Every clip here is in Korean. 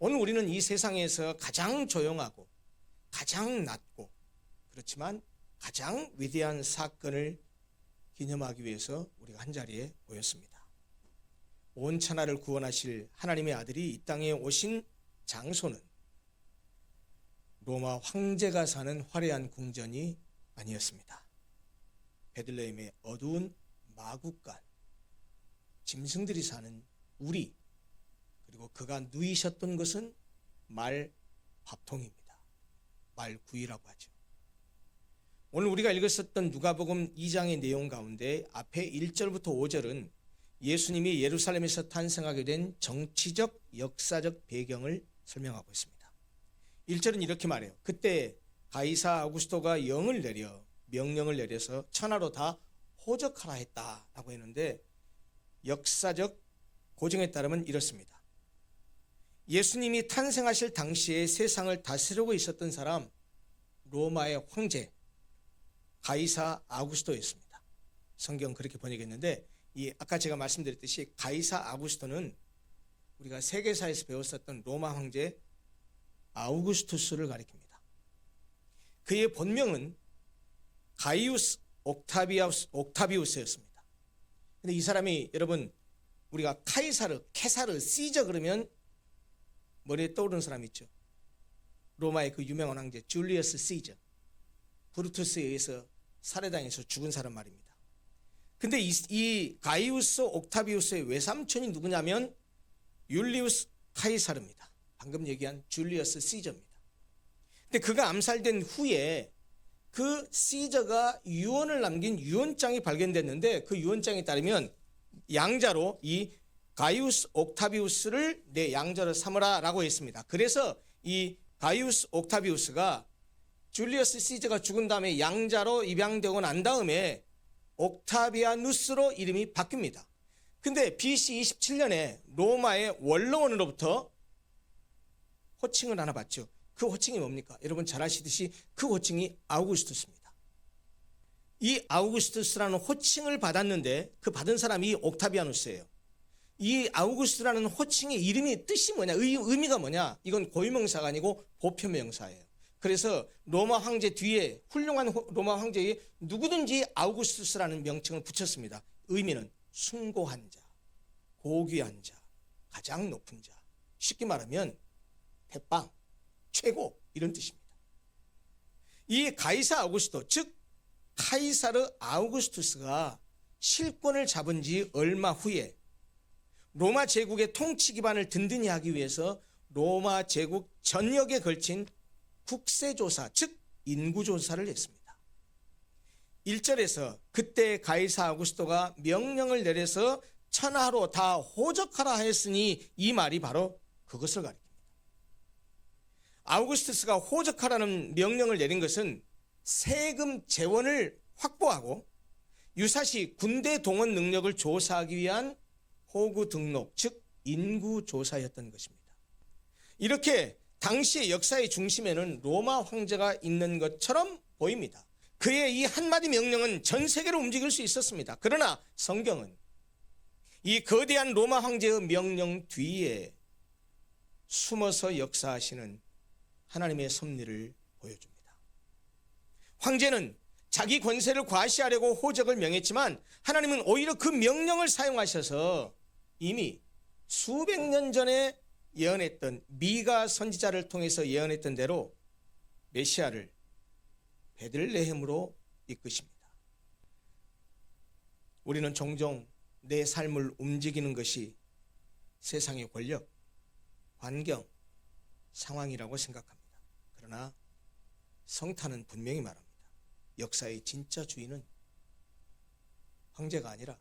오늘 우리는 이 세상에서 가장 조용하고 가장 낮고 그렇지만 가장 위대한 사건을 기념하기 위해서 우리가 한자리에 모였습니다. 온 천하를 구원하실 하나님의 아들이 이 땅에 오신 장소는 로마 황제가 사는 화려한 궁전이 아니었습니다. 베들레헴의 어두운 마구간, 짐승들이 사는 우리, 그리고 그가 누이셨던 것은 말 밥통입니다. 말구이라고 하죠. 오늘 우리가 읽었었던 누가복음 2장의 내용 가운데 앞에 1절부터 5절은 예수님이 예루살렘에서 탄생하게 된 정치적, 역사적 배경을 설명하고 있습니다. 1절은 이렇게 말해요. 그때 가이사 아우구스토가 명령을 내려서 천하로 다 호적하라 했다라고 했는데 역사적 고증에 따르면 이렇습니다. 예수님이 탄생하실 당시에 세상을 다스리고 있었던 사람 로마의 황제 가이사 아우구스토였습니다. 성경 그렇게 번역했는데 아까 제가 말씀드렸듯이 가이사 아우구스토는 우리가 세계사에서 배웠었던 로마 황제 아우구스투스를 가리킵니다. 그의 본명은 가이우스 옥타비우스였습니다. 근데 이 사람이 여러분 우리가 케사르, 시저 그러면 머리에 떠오르는 사람 있죠. 로마의 그 유명한 황제 줄리어스 시저. 브루투스에 의해서 살해당해서 죽은 사람 말입니다. 근데 이 가이우스 옥타비우스의 외삼촌이 누구냐면 율리우스 카이사르입니다. 방금 얘기한 줄리어스 시저입니다. 근데 그가 암살된 후에 그 시저가 유언을 남긴 유언장이 발견됐는데 그 유언장에 따르면 양자로 이 가이우스 옥타비우스를 내 양자로 삼으라 라고 했습니다. 그래서 이 가이우스 옥타비우스가 줄리어스 시저가 죽은 다음에 양자로 입양되고 난 다음에 옥타비아누스로 이름이 바뀝니다. 근데 BC 27년에 로마의 원로원으로부터 호칭을 하나 받죠. 그 호칭이 뭡니까? 여러분 잘 아시듯이 그 호칭이 아우구스투스입니다. 이 아우구스투스라는 호칭을 받았는데 그 받은 사람이 옥타비아누스예요. 이 아우구스트라는 호칭의 이름이 뜻이 뭐냐, 의미가 뭐냐, 이건 고유명사가 아니고 보편명사예요. 그래서 로마 황제 뒤에 훌륭한 로마 황제에 누구든지 아우구스투스라는 명칭을 붙였습니다. 의미는 숭고한 자, 고귀한 자, 가장 높은 자, 쉽게 말하면 대빵, 최고 이런 뜻입니다. 이 가이사 아우구스토, 즉 카이사르 아우구스투스가 실권을 잡은 지 얼마 후에 로마 제국의 통치 기반을 든든히 하기 위해서 로마 제국 전역에 걸친 국세조사, 즉 인구조사를 했습니다. 1절에서 그때 가이사 아우구스토가 명령을 내려서 천하로 다 호적하라 했으니 이 말이 바로 그것을 가리킵니다. 아우구스투스가 호적하라는 명령을 내린 것은 세금 재원을 확보하고 유사시 군대 동원 능력을 조사하기 위한 호구 등록, 즉 인구조사였던 것입니다. 이렇게 당시의 역사의 중심에는 로마 황제가 있는 것처럼 보입니다. 그의 이 한마디 명령은 전 세계를 움직일 수 있었습니다. 그러나 성경은 이 거대한 로마 황제의 명령 뒤에 숨어서 역사하시는 하나님의 섭리를 보여줍니다. 황제는 자기 권세를 과시하려고 호적을 명했지만 하나님은 오히려 그 명령을 사용하셔서 이미 수백 년 전에 예언했던 미가 선지자를 통해서 예언했던 대로 메시아를 베들레헴으로 이끄십니다. 우리는 종종 내 삶을 움직이는 것이 세상의 권력, 환경, 상황이라고 생각합니다. 그러나 성탄은 분명히 말합니다. 역사의 진짜 주인은 황제가 아니라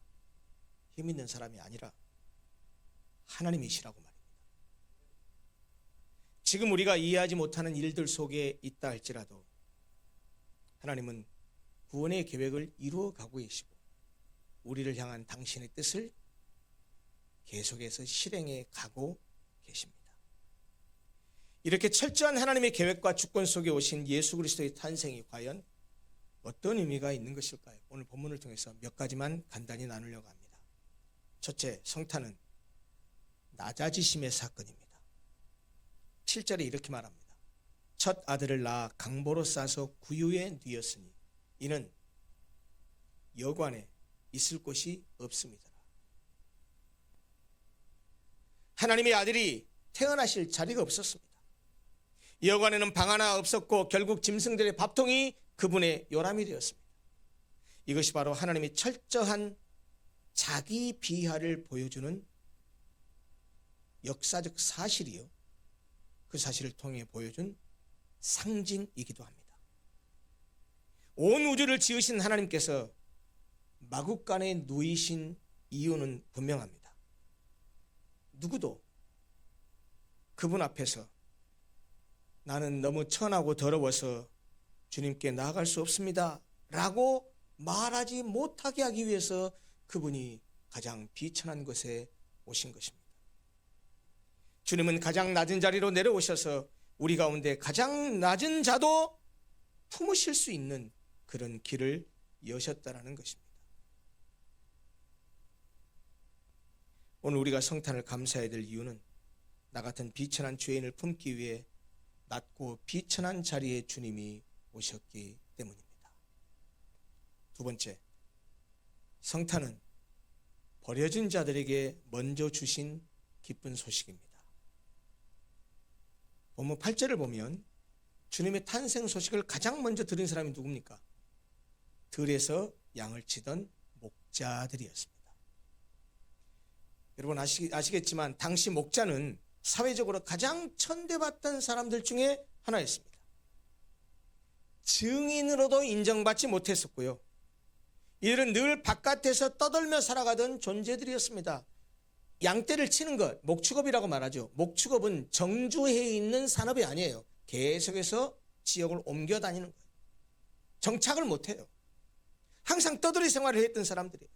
힘 있는 사람이 아니라 하나님이시라고 말입니다. 지금 우리가 이해하지 못하는 일들 속에 있다 할지라도 하나님은 구원의 계획을 이루어가고 계시고 우리를 향한 당신의 뜻을 계속해서 실행해 가고 계십니다. 이렇게 철저한 하나님의 계획과 주권 속에 오신 예수 그리스도의 탄생이 과연 어떤 의미가 있는 것일까요? 오늘 본문을 통해서 몇 가지만 간단히 나누려고 합니다. 첫째, 성탄은 낮아지심의 사건입니다. 7절에 이렇게 말합니다. 첫 아들을 낳아 강보로 싸서 구유에 뉘었으니 이는 여관에 있을 곳이 없습니다. 하나님의 아들이 태어나실 자리가 없었습니다. 여관에는 방 하나 없었고 결국 짐승들의 밥통이 그분의 요람이 되었습니다. 이것이 바로 하나님의 철저한 자기 비하를 보여주는 역사적 사실이요, 그 사실을 통해 보여준 상징이기도 합니다. 온 우주를 지으신 하나님께서 마구간에 누이신 이유는 분명합니다. 누구도 그분 앞에서 나는 너무 천하고 더러워서 주님께 나아갈 수 없습니다 라고 말하지 못하게 하기 위해서 그분이 가장 비천한 곳에 오신 것입니다. 주님은 가장 낮은 자리로 내려오셔서 우리 가운데 가장 낮은 자도 품으실 수 있는 그런 길을 여셨다라는 것입니다. 오늘 우리가 성탄을 감사해야 될 이유는 나 같은 비천한 죄인을 품기 위해 낮고 비천한 자리에 주님이 오셨기 때문입니다. 두 번째, 성탄은 버려진 자들에게 먼저 주신 기쁜 소식입니다. 본문 8절을 보면 주님의 탄생 소식을 가장 먼저 들은 사람이 누굽니까? 들에서 양을 치던 목자들이었습니다. 여러분 아시겠지만 당시 목자는 사회적으로 가장 천대받던 사람들 중에 하나였습니다. 증인으로도 인정받지 못했었고요. 이들은 늘 바깥에서 떠돌며 살아가던 존재들이었습니다. 양떼를 치는 것, 목축업이라고 말하죠. 목축업은 정주해 있는 산업이 아니에요. 계속해서 지역을 옮겨 다니는 거예요. 정착을 못해요. 항상 떠돌이 생활을 했던 사람들이에요.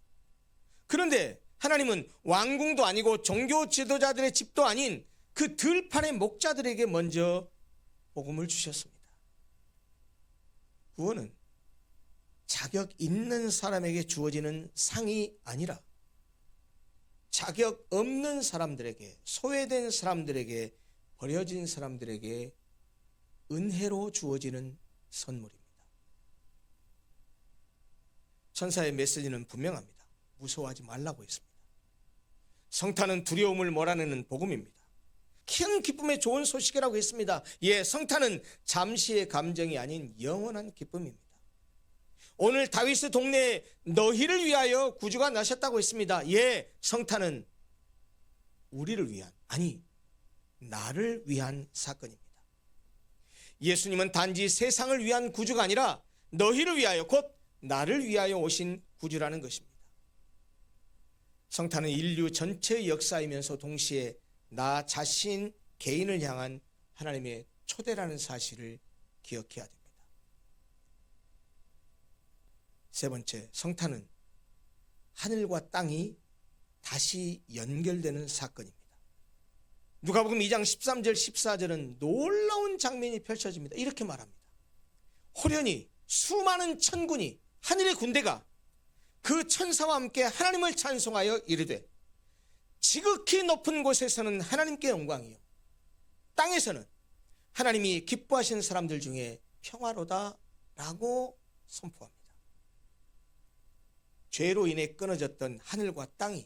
그런데 하나님은 왕궁도 아니고 종교 지도자들의 집도 아닌 그 들판의 목자들에게 먼저 복음을 주셨습니다. 구원은 자격 있는 사람에게 주어지는 상이 아니라 자격 없는 사람들에게, 소외된 사람들에게, 버려진 사람들에게 은혜로 주어지는 선물입니다. 천사의 메시지는 분명합니다. 무서워하지 말라고 했습니다. 성탄은 두려움을 몰아내는 복음입니다. 큰 기쁨의 좋은 소식이라고 했습니다. 예, 성탄은 잠시의 감정이 아닌 영원한 기쁨입니다. 오늘 다윗의 동네에 너희를 위하여 구주가 나셨다고 했습니다. 예, 성탄은 우리를 위한, 아니 나를 위한 사건입니다. 예수님은 단지 세상을 위한 구주가 아니라 너희를 위하여, 곧 나를 위하여 오신 구주라는 것입니다. 성탄은 인류 전체의 역사이면서 동시에 나 자신 개인을 향한 하나님의 초대라는 사실을 기억해야 됩니다. 세 번째, 성탄은 하늘과 땅이 다시 연결되는 사건입니다. 누가복음 2장 13절 14절은 놀라운 장면이 펼쳐집니다. 이렇게 말합니다. 호련히 수많은 천군이, 하늘의 군대가 그 천사와 함께 하나님을 찬송하여 이르되 지극히 높은 곳에서는 하나님께 영광이요 땅에서는 하나님이 기뻐하시는 사람들 중에 평화로다 라고 선포합니다. 죄로 인해 끊어졌던 하늘과 땅이,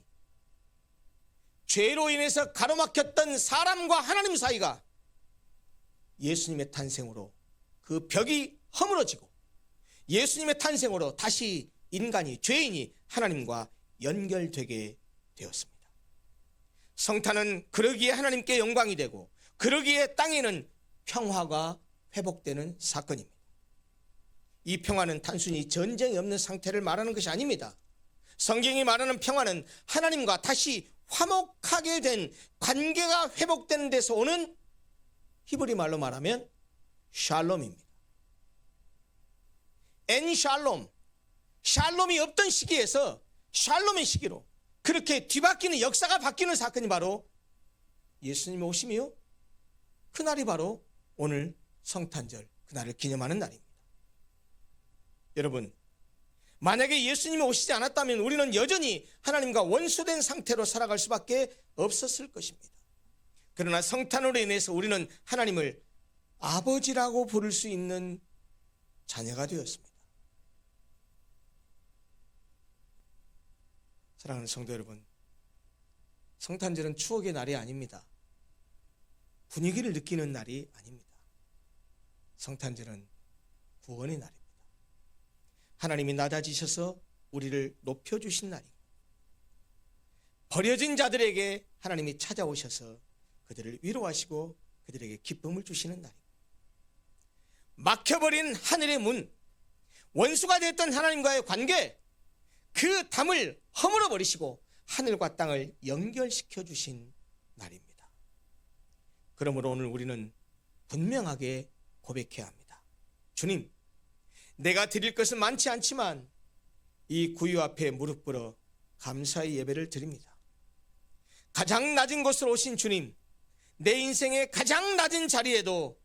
죄로 인해서 가로막혔던 사람과 하나님 사이가 예수님의 탄생으로 그 벽이 허물어지고 예수님의 탄생으로 다시 인간이, 죄인이 하나님과 연결되게 되었습니다. 성탄은 그러기에 하나님께 영광이 되고 그러기에 땅에는 평화가 회복되는 사건입니다. 이 평화는 단순히 전쟁이 없는 상태를 말하는 것이 아닙니다. 성경이 말하는 평화는 하나님과 다시 화목하게 된 관계가 회복되는 데서 오는, 히브리 말로 말하면 샬롬입니다. 엔 샬롬, 샬롬이 없던 시기에서 샬롬의 시기로 그렇게 뒤바뀌는, 역사가 바뀌는 사건이 바로 예수님의 오심이요, 그날이 바로 오늘 성탄절, 그날을 기념하는 날입니다. 여러분, 만약에 예수님이 오시지 않았다면 우리는 여전히 하나님과 원수된 상태로 살아갈 수밖에 없었을 것입니다. 그러나 성탄으로 인해서 우리는 하나님을 아버지라고 부를 수 있는 자녀가 되었습니다. 사랑하는 성도 여러분, 성탄절은 추억의 날이 아닙니다. 분위기를 느끼는 날이 아닙니다. 성탄절은 구원의 날입니다. 하나님이 낮아지셔서 우리를 높여주신 날이고, 버려진 자들에게 하나님이 찾아오셔서 그들을 위로하시고 그들에게 기쁨을 주시는 날이고, 막혀버린 하늘의 문, 원수가 됐던 하나님과의 관계, 그 담을 허물어 버리시고 하늘과 땅을 연결시켜 주신 날입니다. 그러므로 오늘 우리는 분명하게 고백해야 합니다. 주님, 내가 드릴 것은 많지 않지만 이 구유 앞에 무릎 꿇어 감사의 예배를 드립니다. 가장 낮은 곳으로 오신 주님, 내 인생의 가장 낮은 자리에도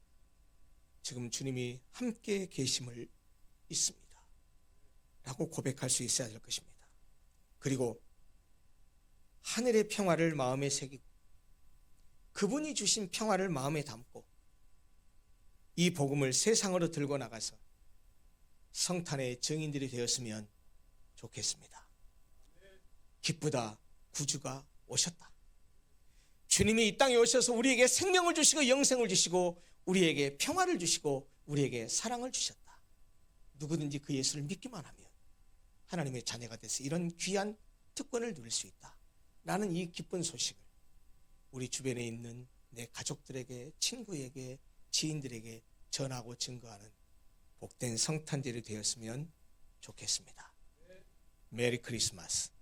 지금 주님이 함께 계심을 믿습니다 라고 고백할 수 있어야 될 것입니다. 그리고 하늘의 평화를 마음에 새기고 그분이 주신 평화를 마음에 담고 이 복음을 세상으로 들고 나가서 성탄의 증인들이 되었으면 좋겠습니다. 기쁘다, 구주가 오셨다. 주님이 이 땅에 오셔서 우리에게 생명을 주시고 영생을 주시고 우리에게 평화를 주시고 우리에게 사랑을 주셨다. 누구든지 그 예수를 믿기만 하면 하나님의 자녀가 돼서 이런 귀한 특권을 누릴 수 있다 라는 이 기쁜 소식을 우리 주변에 있는 내 가족들에게, 친구에게, 지인들에게 전하고 증거하는 복된 성탄절이 되었으면 좋겠습니다. 메리 크리스마스.